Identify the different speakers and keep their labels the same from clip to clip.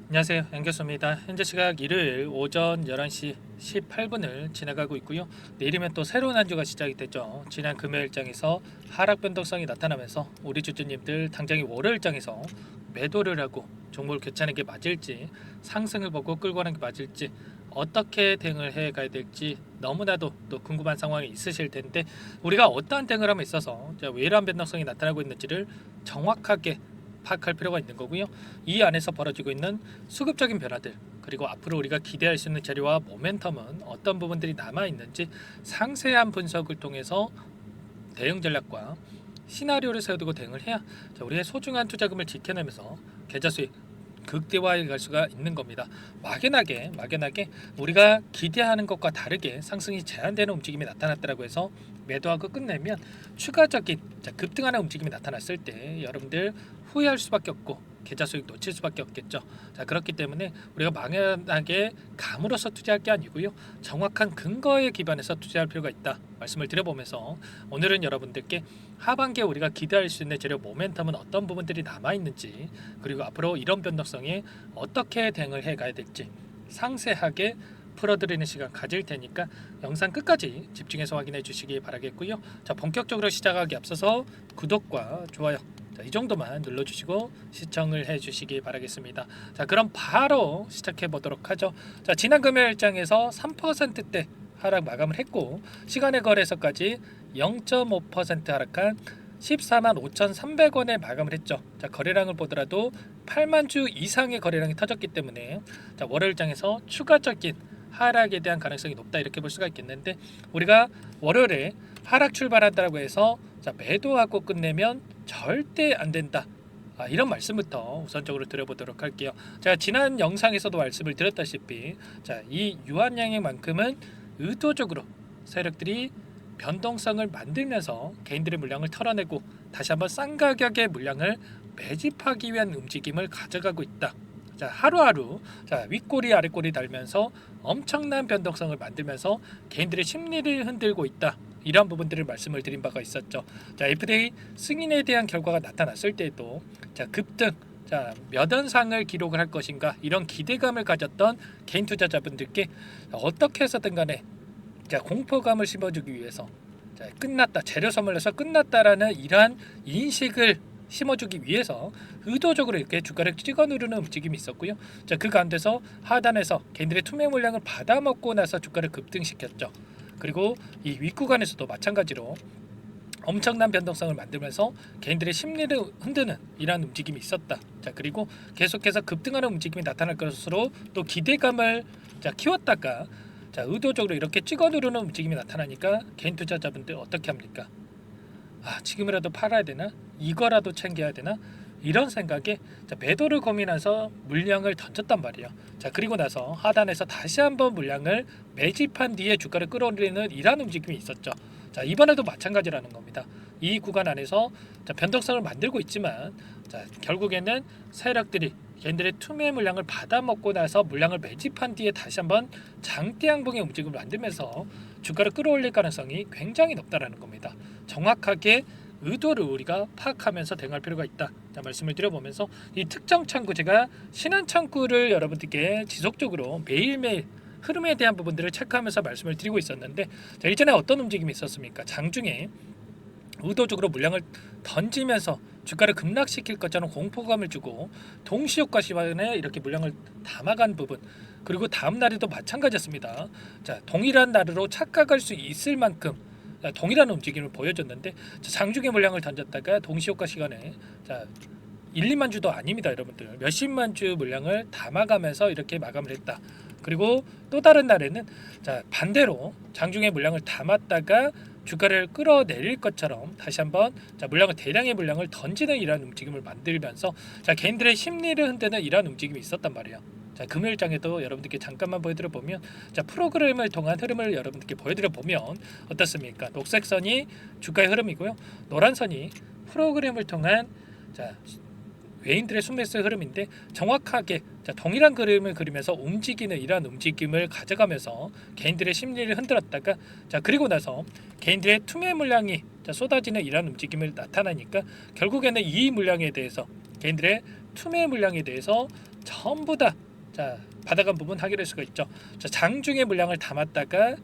Speaker 1: 안녕하세요. 양교수입니다. 현재 시각 일요일 오전 11시 18분을 지나가고 있고요. 내일이면 또 새로운 한 주가 시작이 됐죠. 지난 금요일장에서 하락 변동성이 나타나면서 우리 주주님들 당장이 월요일장에서 매도를 하고 종목을 교체하는 게 맞을지, 상승을 보고 끌고 가는 게 맞을지, 어떻게 대응을 해 가야 될지 너무나도 또 궁금한 상황이 있으실 텐데, 우리가 어떠한 대응을 함에 있어서 왜 이러한 변동성이 나타나고 있는지를 정확하게 파악할 필요가 있는 거고요. 이 안에서 벌어지고 있는 수급적인 변화들, 그리고 앞으로 우리가 기대할 수 있는 재료와 모멘텀은 어떤 부분들이 남아 있는지 상세한 분석을 통해서 대응 전략과 시나리오를 세워두고 대응을 해야 우리의 소중한 투자금을 지켜내면서 계좌 수익 극대화해 갈 수가 있는 겁니다. 막연하게 우리가 기대하는 것과 다르게 상승이 제한되는 움직임이 나타났다고 해서 매도하고 끝내면 추가적인 급등하는 움직임이 나타났을 때 여러분들 후회할 수밖에 없고 계좌 수익 놓칠 수밖에 없겠죠. 그렇기 때문에 우리가 막연하게 감으로써 투자할 게 아니고요, 정확한 근거에 기반해서 투자할 필요가 있다 말씀을 드려보면서, 오늘은 여러분들께 하반기에 우리가 기대할 수 있는 재료 모멘텀은 어떤 부분들이 남아 있는지, 그리고 앞으로 이런 변동성에 어떻게 대응을 해 가야 될지 상세하게 풀어드리는 시간 가질 테니까 영상 끝까지 집중해서 확인해 주시기 바라겠고요. 본격적으로 시작하기 앞서서 구독과 좋아요, 이 정도만 눌러주시고 시청을 해주시기 바라겠습니다. 그럼 바로 시작해 보도록 하죠. 지난 금요일장에서 3%대 하락 마감을 했고, 시간의 거래소까지 0.5% 하락한 14만 5,300원에 마감을 했죠. 거래량을 보더라도 8만 주 이상의 거래량이 터졌기 때문에 월요일장에서 추가적인 하락에 대한 가능성이 높다 이렇게 볼 수가 있겠는데, 우리가 월요일에 하락 출발한다고 해서 매도하고 끝내면 절대 안 된다. 이런 말씀부터 우선적으로 드려보도록 할게요. 제가 지난 영상에서도 말씀을 드렸다시피 이 유한양액만큼은 의도적으로 세력들이 변동성을 만들면서 개인들의 물량을 털어내고 다시 한번 싼 가격의 물량을 매집하기 위한 움직임을 가져가고 있다. 하루하루 윗꼬리 아랫꼬리 달면서 엄청난 변동성을 만들면서 개인들의 심리를 흔들고 있다. 이런 부분들을 말씀을 드린 바가 있었죠. FDA 승인에 대한 결과가 나타났을 때에도 급등, 몇 원상을 기록을 할 것인가 이런 기대감을 가졌던 개인 투자자분들께 어떻게 해서든 간에 공포감을 심어주기 위해서 끝났다, 재료 선물에서 끝났다라는 이러한 인식을 심어주기 위해서 의도적으로 이렇게 주가를 찍어 누르는 움직임이 있었고요. 그 가운데서 하단에서 개인들의 투매 물량을 받아먹고 나서 주가를 급등시켰죠. 그리고 이 윗구간에서도 마찬가지로 엄청난 변동성을 만들면서 개인들의 심리를 흔드는 이러한 움직임이 있었다. 그리고 계속해서 급등하는 움직임이 나타날 것으로 또 기대감을 키웠다가 의도적으로 이렇게 찍어 누르는 움직임이 나타나니까 개인 투자자분들 어떻게 합니까? 지금이라도 팔아야 되나? 이거라도 챙겨야 되나? 이런 생각에 매도를 고민해서 물량을 던졌단 말이에요. 그리고 나서 하단에서 다시 한번 물량을 매집한 뒤에 주가를 끌어올리는 이런 움직임이 있었죠. 이번에도 마찬가지라는 겁니다. 이 구간 안에서 변동성을 만들고 있지만 결국에는 세력들이 걔네들의 투매 물량을 받아먹고 나서 물량을 매집한 뒤에 다시 한번 장대 양봉의 움직임을 만들면서 주가를 끌어올릴 가능성이 굉장히 높다라는 겁니다. 정확하게 의도를 우리가 파악하면서 대응할 필요가 있다. 말씀을 드려보면서 이 특정 창구, 제가 신한 창구를 여러분들께 지속적으로 매일매일 흐름에 대한 부분들을 체크하면서 말씀을 드리고 있었는데, 일전에 어떤 움직임이 있었습니까? 장중에 의도적으로 물량을 던지면서 주가를 급락시킬 것처럼 공포감을 주고 동시효과 시간에 이렇게 물량을 담아간 부분, 그리고 다음 날에도 마찬가지였습니다. 동일한 날으로 착각할 수 있을 만큼 동일한 움직임을 보여줬는데, 장중에 물량을 던졌다가 동시효과 시간에 1, 2만 주도 아닙니다. 여러분들 몇십만 주 물량을 담아가면서 이렇게 마감을 했다. 그리고 또 다른 날에는 반대로 장중에 물량을 담았다가 주가를 끌어내릴 것처럼 다시 한번 물량을 대량의 물량을 던지는 이러한 움직임을 만들면서 개인들의 심리를 흔드는 이러한 움직임이 있었단 말이에요. 금요일장에도 여러분들께 잠깐만 보여드려 보면 프로그램을 통한 흐름을 여러분들께 보여드려 보면 어떻습니까? 녹색 선이 주가의 흐름이고요, 노란 선이 프로그램을 통한 외인들의 순매수의 흐름인데, 정확하게 동일한 그림을 그리면서 움직이는 이러한 움직임을 가져가면서 개인들의 심리를 흔들었다가 그리고 나서 개인들의 투매 물량이 쏟아지는 이러한 움직임을 나타나니까 결국에는 이 물량에 대해서, 개인들의 투매 물량에 대해서 전부 다 받아간 부분 확인할 수가 있죠. 장중에 물량을 담았다가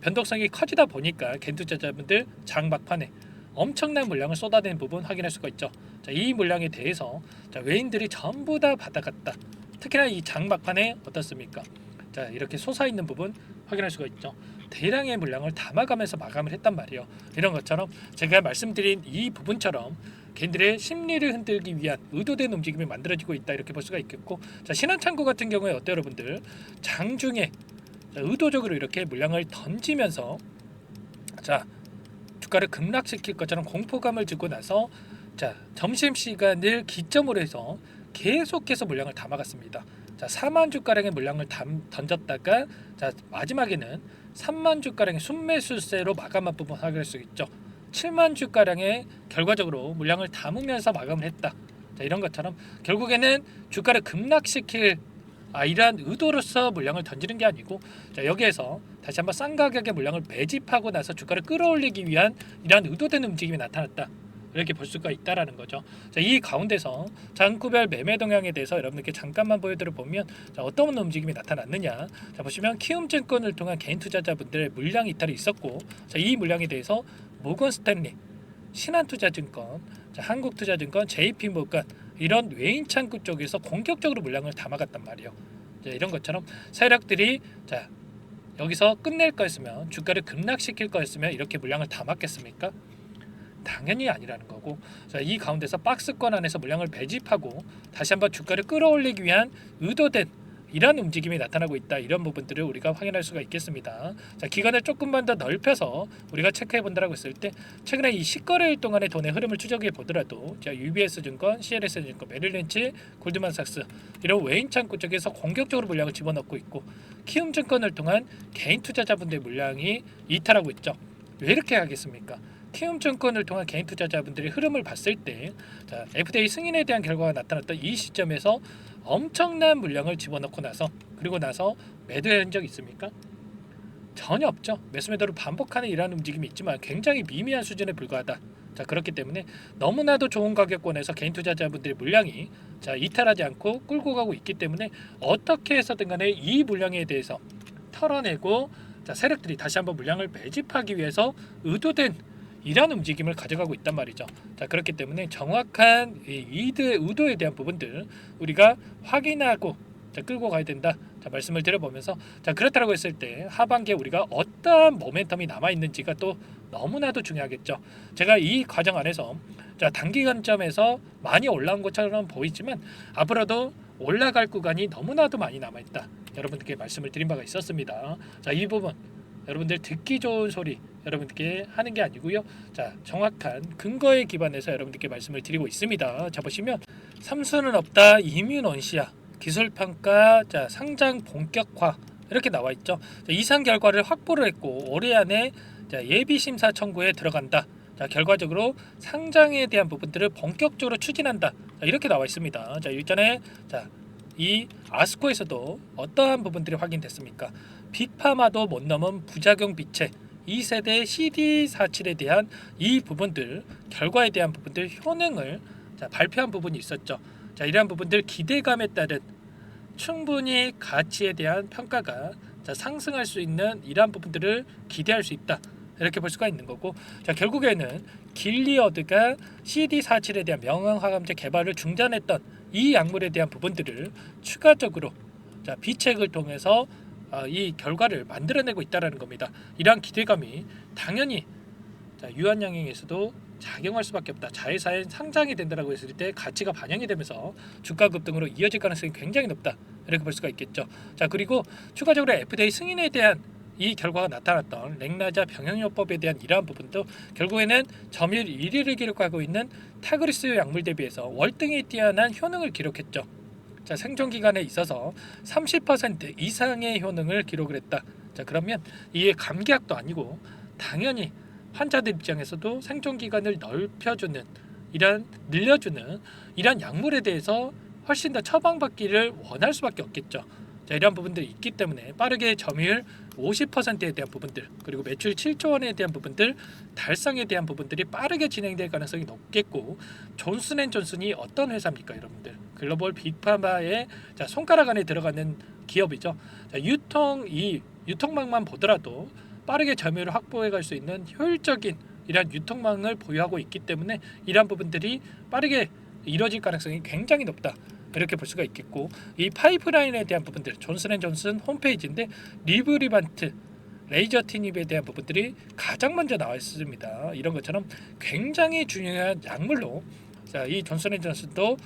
Speaker 1: 변동성이 커지다 보니까 개인 투자자분들 장 막판에 엄청난 물량을 쏟아낸 부분 확인할 수가 있죠. 이 물량에 대해서 외인들이 전부 다 받아갔다. 특히나 이 장 막판에 어떻습니까? 이렇게 솟아있는 부분 확인할 수가 있죠. 대량의 물량을 담아가면서 마감을 했단 말이에요. 이런 것처럼 제가 말씀드린 이 부분처럼 개인들의 심리를 흔들기 위한 의도된 움직임이 만들어지고 있다, 이렇게 볼 수가 있겠고, 신한창구 같은 경우에 어때요 여러분들? 장중에 의도적으로 이렇게 물량을 던지면서 주가를 급락시킬 것처럼 공포감을 주고 나서 점심시간을 기점으로 해서 계속해서 물량을 담아갔습니다. 4만 주가량의 물량을 던졌다가 마지막에는 3만 주가량의 순매수세로 마감한 부분 확인할 수 있죠. 7만 주가량의 결과적으로 물량을 담으면서 마감을 했다. 이런 것처럼 결국에는 주가를 급락시킬 이러한 의도로서 물량을 던지는 게 아니고, 여기에서 다시 한번 싼 가격의 물량을 매집하고 나서 주가를 끌어올리기 위한 이러한 의도된 움직임이 나타났다, 이렇게 볼 수가 있다라는 거죠. 이 가운데서 장구별 매매 동향에 대해서 여러분들께 잠깐만 보여드려 보면 어떤 움직임이 나타났느냐. 보시면 키움증권을 통한 개인 투자자분들의 물량 이탈이 있었고, 이 물량에 대해서 모건스탠리, 신한투자증권, 한국투자증권, JP모건 이런 외인 창구 쪽에서 공격적으로 물량을 담아갔단 말이에요. 이런 것처럼 세력들이 여기서 끝낼 거였으면, 주가를 급락시킬 거였으면 이렇게 물량을 담았겠습니까? 당연히 아니라는 거고, 이 가운데서 박스권 안에서 물량을 배집하고 다시 한번 주가를 끌어올리기 위한 의도된 이런 움직임이 나타나고 있다, 이런 부분들을 우리가 확인할 수가 있겠습니다. 기간을 조금만 더 넓혀서 우리가 체크해 본다라고 했을 때, 최근에 이 10거래일 동안의 돈의 흐름을 추적해 보더라도 UBS증권, CLS증권, 메릴린치, 골드만삭스 이런 외인 창구 쪽에서 공격적으로 물량을 집어넣고 있고, 키움증권을 통한 개인 투자자분들의 물량이 이탈하고 있죠. 왜 이렇게 하겠습니까? 키움증권을 통한 개인 투자자분들의 흐름을 봤을 때, FDA 승인에 대한 결과가 나타났던 이 시점에서 엄청난 물량을 집어넣고 나서, 그리고 나서 매도한 적 있습니까? 전혀 없죠. 매수 매도를 반복하는 이러한 움직임이 있지만 굉장히 미미한 수준에 불과하다. 그렇기 때문에 너무나도 좋은 가격권에서 개인 투자자분들의 물량이 이탈하지 않고 끌고 가고 있기 때문에 어떻게 해서든 간에 이 물량에 대해서 털어내고 세력들이 다시 한번 물량을 매집하기 위해서 의도된 이런 움직임을 가져가고 있단 말이죠. 그렇기 때문에 정확한 의도에 대한 부분들 우리가 확인하고 끌고 가야 된다, 말씀을 드려보면서, 그렇다고 했을 때 하반기에 우리가 어떠한 모멘텀이 남아 있는지가 또 너무나도 중요하겠죠. 제가 이 과정 안에서 단기 관점에서 많이 올라온 것처럼 보이지만 앞으로도 올라갈 구간이 너무나도 많이 남아 있다, 여러분들께 말씀을 드린 바가 있었습니다. 이 부분 여러분들 듣기 좋은 소리 여러분들께 하는 게 아니고요. 정확한 근거에 기반해서 여러분들께 말씀을 드리고 있습니다. 보시면 삼수는 없다, 이뮨온시아 기술평가, 상장 본격화 이렇게 나와 있죠. 이상 결과를 확보를 했고 올해 안에 예비심사 청구에 들어간다. 결과적으로 상장에 대한 부분들을 본격적으로 추진한다, 이렇게 나와 있습니다. 일전에 이 아스코에서도 어떠한 부분들이 확인됐습니까? 빅파마도 못 넘은 부작용 비체 2세대 CD47에 대한 이 부분들, 결과에 대한 부분들 효능을 발표한 부분이 있었죠. 이러한 부분들 기대감에 따른 충분히 가치에 대한 평가가 상승할 수 있는 이러한 부분들을 기대할 수 있다, 이렇게 볼 수가 있는 거고, 결국에는 길리어드가 CD47에 대한 명황화감제 개발을 중단했던 이 약물에 대한 부분들을 추가적으로 비책을 통해서 이 결과를 만들어내고 있다는 겁니다. 이러한 기대감이 당연히 유한양행에서도 작용할 수밖에 없다. 자회사에 상장이 된다고 했을 때 가치가 반영이 되면서 주가 급등으로 이어질 가능성이 굉장히 높다, 이렇게 볼 수가 있겠죠. 그리고 추가적으로 FDA 승인에 대한 이 결과가 나타났던 렉나자 병용요법에 대한 이러한 부분도 결국에는 점유율 1위를 기록하고 있는 타그리스 약물 대비해서 월등히 뛰어난 효능을 기록했죠. 생존 기간에 있어서 30% 이상의 효능을 기록을 했다. 그러면 이게 감기약도 아니고 당연히 환자들 입장에서도 생존 기간을 넓혀주는, 늘려주는 이런 약물에 대해서 훨씬 더 처방받기를 원할 수밖에 없겠죠. 자, 이러한 부분들이 있기 때문에 빠르게 점유율 50%에 대한 부분들, 그리고 매출 7조 원에 대한 부분들, 달성에 대한 부분들이 빠르게 진행될 가능성이 높겠고, 존슨앤존슨이 어떤 회사입니까, 여러분들? 글로벌 빅파마의 손가락 안에 들어가는 기업이죠. 자, 이 유통망만 보더라도 빠르게 점유율을 확보해 갈 수 있는 효율적인 이러한 유통망을 보유하고 있기 때문에 이러한 부분들이 빠르게 이루어질 가능성이 굉장히 높다. 이렇게 볼 수가 있겠고, 이 파이프라인에 대한 부분들, 존슨앤존슨 홈페이지인데 리브리반트, 레이저 티닙에 대한 부분들이 가장 먼저 나와 있습니다. 이런 것처럼 굉장히 중요한 약물로 이 존슨앤존슨도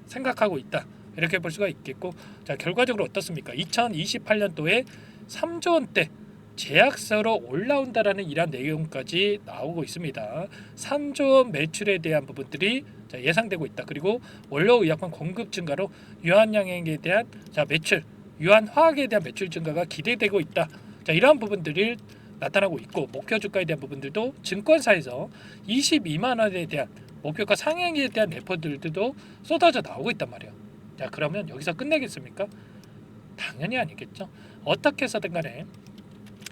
Speaker 1: 생각하고 있다. 이렇게 볼 수가 있겠고, 결과적으로 어떻습니까? 2028년도에 3조 원대 제약사로 올라온다라는 이런 내용까지 나오고 있습니다. 3조 원 매출에 대한 부분들이 예상되고 있다. 그리고 원료의약품 공급 증가로 유한양행에 대한 매출, 유한화학에 대한 매출 증가가 기대되고 있다. 이러한 부분들이 나타나고 있고, 목표 주가에 대한 부분들도 증권사에서 22만 원에 대한 목표가 상향에 대한 레포들도 쏟아져 나오고 있단 말이에요. 그러면 여기서 끝내겠습니까? 당연히 아니겠죠. 어떻게 해서든 간에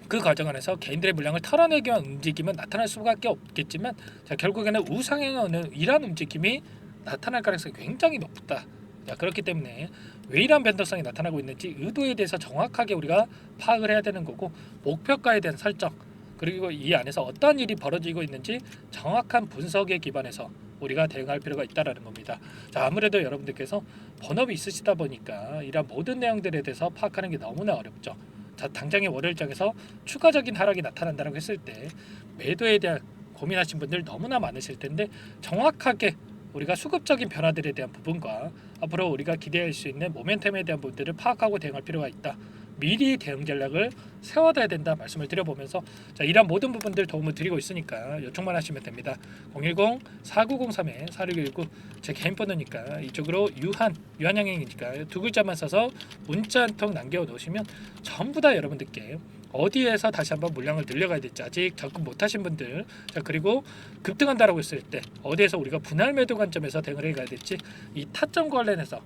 Speaker 1: 그 과정 안에서 개인들의 물량을 털어내기 위한 움직임은 나타날 수밖에 없겠지만, 결국에는 우상향하는 이러한 움직임이 나타날 가능성이 굉장히 높다. 그렇기 때문에 왜 이러한 변동성이 나타나고 있는지 의도에 대해서 정확하게 우리가 파악을 해야 되는 거고, 목표가에 대한 설정, 그리고 이 안에서 어떤 일이 벌어지고 있는지 정확한 분석에 기반해서 우리가 대응할 필요가 있다라는 겁니다. 아무래도 여러분들께서 본업이 있으시다 보니까 이런 모든 내용들에 대해서 파악하는 게 너무나 어렵죠. 당장의 월요일장에서 추가적인 하락이 나타난다고 했을 때 매도에 대한 고민하신 분들 너무나 많으실 텐데, 정확하게 우리가 수급적인 변화들에 대한 부분과 앞으로 우리가 기대할 수 있는 모멘텀에 대한 부분들을 파악하고 대응할 필요가 있다. 미리 대응 전략을 세워둬야 된다 말씀을 드려보면서, 이런 모든 부분들 도움을 드리고 있으니까 요청만 하시면 됩니다. 010-4903-4619 제 개인 번호니까 이쪽으로 유한양행이니까 두 글자만 써서 문자 한 통 남겨놓으시면 전부 다 여러분들께 어디에서 다시 한번 물량을 늘려가야 될지 아직 접근 못하신 분들, 그리고 급등한다라고 했을 때 어디에서 우리가 분할 매도 관점에서 대응을 해가야 될지, 이 타점 관련해서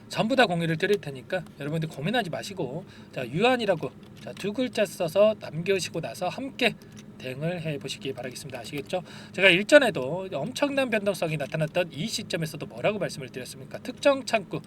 Speaker 1: 전부 다 공유를 드릴 테니까 여러분들 고민하지 마시고, 유한이라고 두 글자 써서 남겨주시고 나서 함께 대응을 해보시기 바라겠습니다. 아시겠죠? 제가 일전에도 엄청난 변동성이 나타났던 이 시점에서도 뭐라고 말씀을 드렸습니까? 특정 창구,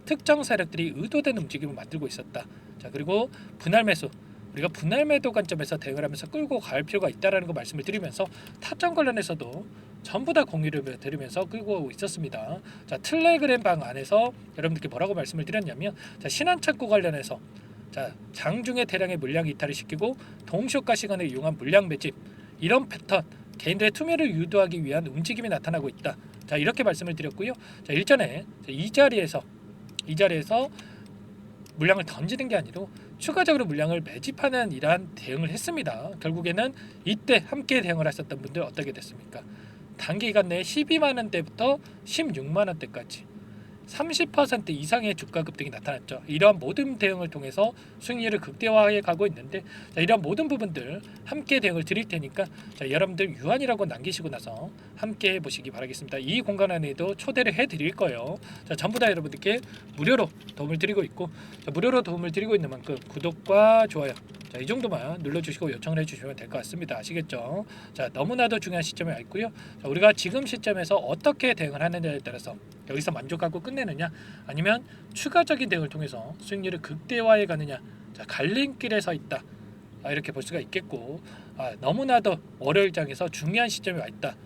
Speaker 1: 특정 세력들이 의도된 움직임을 만들고 있었다. 그리고 분할 매수, 우리가 분할 매도 관점에서 대응을 하면서 끌고 갈 필요가 있다라는 거 말씀을 드리면서, 타점 관련해서도 전부 다 공유를 드리면서 끌고 오고 있었습니다. 텔레그램 방 안에서 여러분들께 뭐라고 말씀을 드렸냐면, 신한창구 관련해서 장중에 대량의 물량 이탈을 시키고 동시효과 시간을 이용한 물량 매집, 이런 패턴, 개인들의 투매를 유도하기 위한 움직임이 나타나고 있다. 이렇게 말씀을 드렸고요. 일전에 이 자리에서 물량을 던지는 게 아니고 추가적으로 물량을 매집하는 이러한 대응을 했습니다. 결국에는 이때 함께 대응을 하셨던 분들 어떻게 됐습니까? 단기간 내에 12만 원대부터 16만 원대까지 30% 이상의 주가 급등이 나타났죠. 이러한 모든 대응을 통해서 수익률을 극대화해 가고 있는데, 이러한 모든 부분들 함께 대응을 드릴 테니까 여러분들 유한이라고 남기시고 나서 함께 해보시기 바라겠습니다. 이 공간 안에도 초대를 해드릴 거예요. 전부 다 여러분들께 무료로 도움을 드리고 있고, 무료로 도움을 드리고 있는 만큼 구독과 좋아요 이 정도만 눌러주시고 요청을 해주시면 될 것 같습니다. 아시겠죠? 너무나도 중요한 시점에 와 있고요. 우리가 지금 시점에서 어떻게 대응을 하느냐에 따라서 여기서 만족하고 끝내느냐, 아니면 추가적인 대응을 통해서 수익률을 극대화해 가느냐, 갈림길에 서 있다. 이렇게 볼 수가 있겠고, 너무나도 월요일장에서 중요한 시점에 와 있다.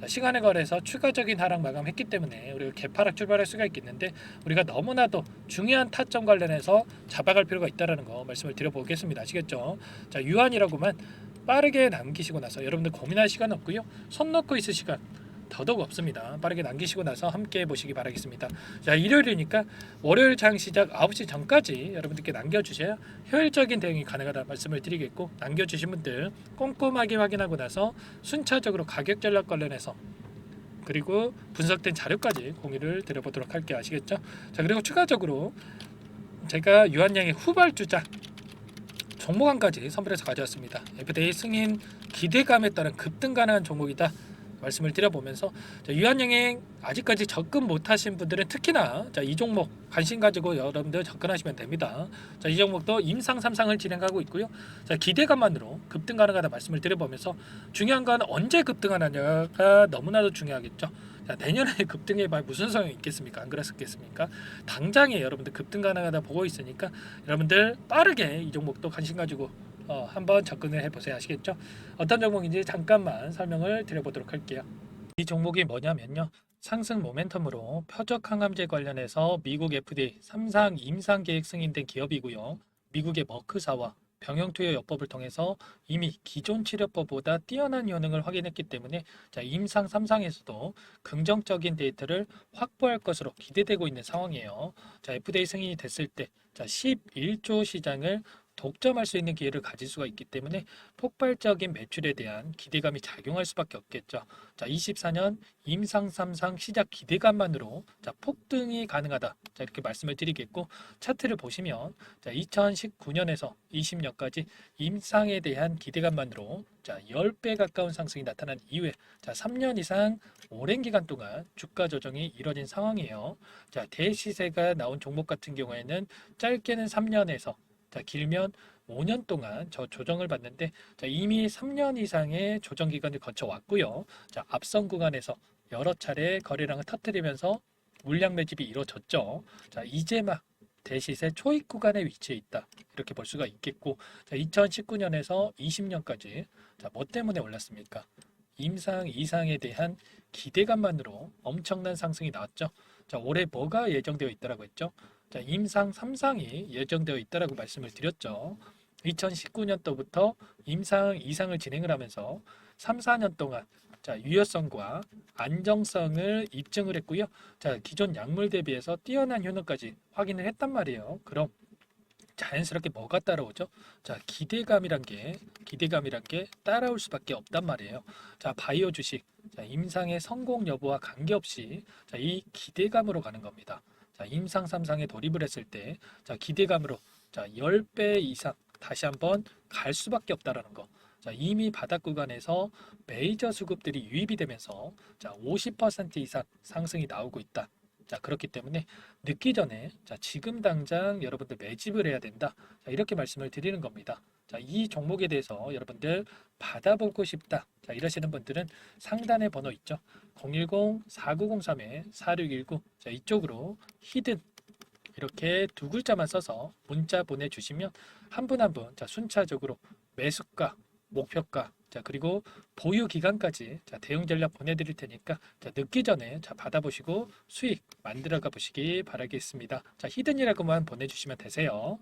Speaker 1: 시간에 걸해서 추가적인 하락 마감했기 때문에 우리가 개파락 출발할 수가 있겠는데, 우리가 너무나도 중요한 타점 관련해서 잡아갈 필요가 있다라는 거 말씀을 드려보겠습니다. 아시겠죠? 유한이라고만 빠르게 남기시고 나서 여러분들 고민할 시간 없고요. 손 놓고 있을 시간 더더욱 없습니다. 빠르게 남기시고 나서 함께 보시기 바라겠습니다. 일요일이니까 월요일 장 시작 9시 전까지 여러분들께 남겨주셔야 효율적인 대응이 가능하다 말씀을 드리겠고, 남겨주신 분들 꼼꼼하게 확인하고 나서 순차적으로 가격 전략 관련해서 그리고 분석된 자료까지 공유를 드려보도록 할게요. 아시겠죠? 그리고 추가적으로 제가 유한양의 후발주자 종목안까지 선별해서 가져왔습니다. FDA 승인 기대감에 따른 급등 가능한 종목이다. 말씀을 드려보면서 유한양행 아직까지 접근 못하신 분들은 특히나 이 종목 관심 가지고 여러분들 접근하시면 됩니다. 이 종목도 임상 3상을 진행하고 있고요. 기대감만으로 급등 가능하다 말씀을 드려보면서 중요한 건 언제 급등하느냐가 너무나도 중요하겠죠. 내년에 급등에 무슨 소용이 있겠습니까? 안 그랬겠습니까? 당장에 여러분들 급등 가능하다 보고 있으니까 여러분들 빠르게 이 종목도 관심 가지고 한번 접근을 해보세요. 아시겠죠? 어떤 종목인지 잠깐만 설명을 드려보도록 할게요. 이 종목이 뭐냐면요. 상승 모멘텀으로 표적 항암제 관련해서 미국 FDA 3상 임상 계획 승인된 기업이고요. 미국의 머크사와 병용투여요법을 통해서 이미 기존 치료법보다 뛰어난 효능을 확인했기 때문에 임상 3상에서도 긍정적인 데이터를 확보할 것으로 기대되고 있는 상황이에요. FDA 승인이 됐을 때 11조 시장을 독점할 수 있는 기회를 가질 수가 있기 때문에 폭발적인 매출에 대한 기대감이 작용할 수밖에 없겠죠. 24년 임상 3상 시작 기대감만으로 폭등이 가능하다. 이렇게 말씀을 드리겠고 차트를 보시면 2019년에서 20년까지 임상에 대한 기대감만으로 10배 가까운 상승이 나타난 이후에 3년 이상 오랜 기간 동안 주가 조정이 이뤄진 상황이에요. 대시세가 나온 종목 같은 경우에는 짧게는 3년에서 길면 5년 동안 저 조정을 받는데 이미 3년 이상의 조정 기간을 거쳐 왔고요. 앞선 구간에서 여러 차례 거래량을 터뜨리면서 물량 매집이 이루어졌죠. 이제 막 대시세 초입 구간에 위치해 있다. 이렇게 볼 수가 있겠고 2019년에서 20년까지 뭐 때문에 올랐습니까? 임상 이상에 대한 기대감만으로 엄청난 상승이 나왔죠. 올해 뭐가 예정되어 있다라고 했죠? 임상 3상이 예정되어 있다라고 말씀을 드렸죠. 2019년도부터 임상 2상을 진행을 하면서 3, 4년 동안 유효성과 안정성을 입증을 했고요. 기존 약물 대비해서 뛰어난 효능까지 확인을 했단 말이에요. 그럼 자연스럽게 뭐가 따라오죠? 기대감이란 게 따라올 수밖에 없단 말이에요. 바이오 주식 임상의 성공 여부와 관계없이 이 기대감으로 가는 겁니다. 임상 3상에 돌입을 했을 때 기대감으로 10배 이상 다시 한번 갈 수밖에 없다라는 거. 이미 바닥 구간에서 메이저 수급들이 유입이 되면서 50% 이상 상승이 나오고 있다. 그렇기 때문에 늦기 전에 지금 당장 여러분들 매집을 해야 된다. 이렇게 말씀을 드리는 겁니다. 이 종목에 대해서 여러분들 받아보고 싶다. 이러시는 분들은 상단에 번호 있죠. 010-4903-4619 이쪽으로 히든 이렇게 두 글자만 써서 문자 보내주시면 한 분 한 분 순차적으로 매수가, 목표가, 그리고 보유 기간까지 대응 전략 보내드릴 테니까 늦기 전에 받아보시고 수익 만들어가 보시기 바라겠습니다. 히든이라고만 보내주시면 되세요.